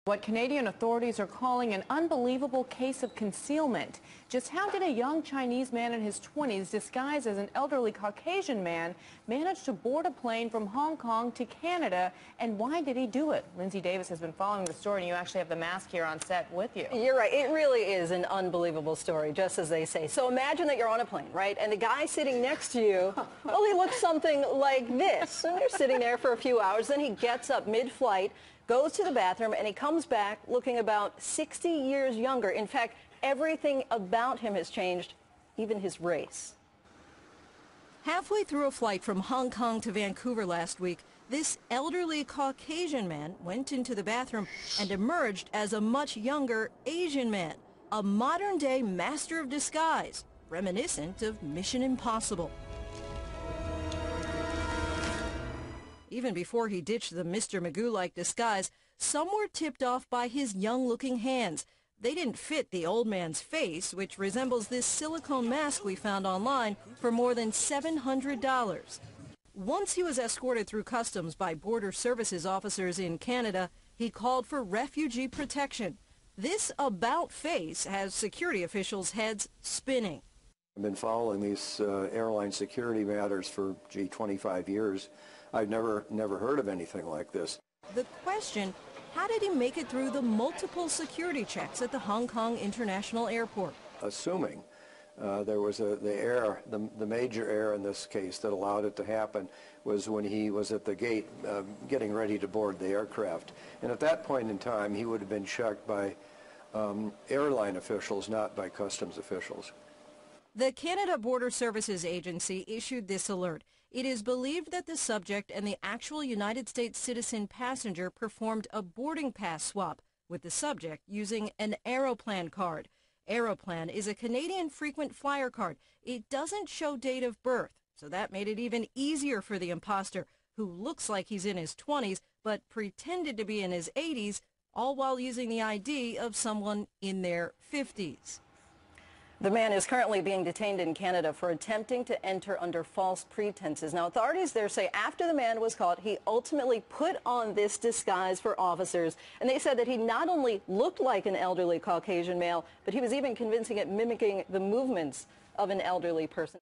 What Canadian authorities are calling an unbelievable case of concealment. Just how did a young Chinese man in his 20s, disguised as an elderly Caucasian man, manage to board a plane from Hong Kong to Canada, and why did he do it? Lindsay Davis has been following the story, and you actually have the mask here on set with you. You're right. It really is an unbelievable story, just as they say. So imagine that you're on a plane, right? And the guy sitting next to you, well, he looks something like this. And you're sitting there for a few hours. Then he gets up mid-flight, goes to the bathroom, and he comes back looking about 60 years younger. In fact, everything about him has changed, even his race. Halfway through a flight from Hong Kong to Vancouver last week, this elderly Caucasian man went into the bathroom and emerged as a much younger Asian man, a modern-day master of disguise, reminiscent of Mission Impossible. Even before he ditched the Mr. Magoo-like disguise, some were tipped off by his young-looking hands. They didn't fit the old man's face, which resembles this silicone mask we found online for more than $700. Once he was escorted through customs by Border Services officers in Canada, he called for refugee protection. This about-face has security officials' heads spinning. I've been following these airline security matters for, 25 years. I've never heard of anything like this. The question, how did he make it through the multiple security checks at the Hong Kong International Airport? Assuming there was the major error in this case that allowed it to happen was when he was at the gate getting ready to board the aircraft. And at that point in time, he would have been checked by airline officials, not by customs officials. The Canada Border Services Agency issued this alert. It is believed that the subject and the actual United States citizen passenger performed a boarding pass swap with the subject using an Aeroplan card. Aeroplan is a Canadian frequent flyer card. It doesn't show date of birth, so that made it even easier for the imposter, who looks like he's in his 20s but pretended to be in his 80s, all while using the ID of someone in their 50s. The man is currently being detained in Canada for attempting to enter under false pretenses. Now, authorities there say after the man was caught, he ultimately put on this disguise for officers. And they said that he not only looked like an elderly Caucasian male, but he was even convincing it mimicking the movements of an elderly person.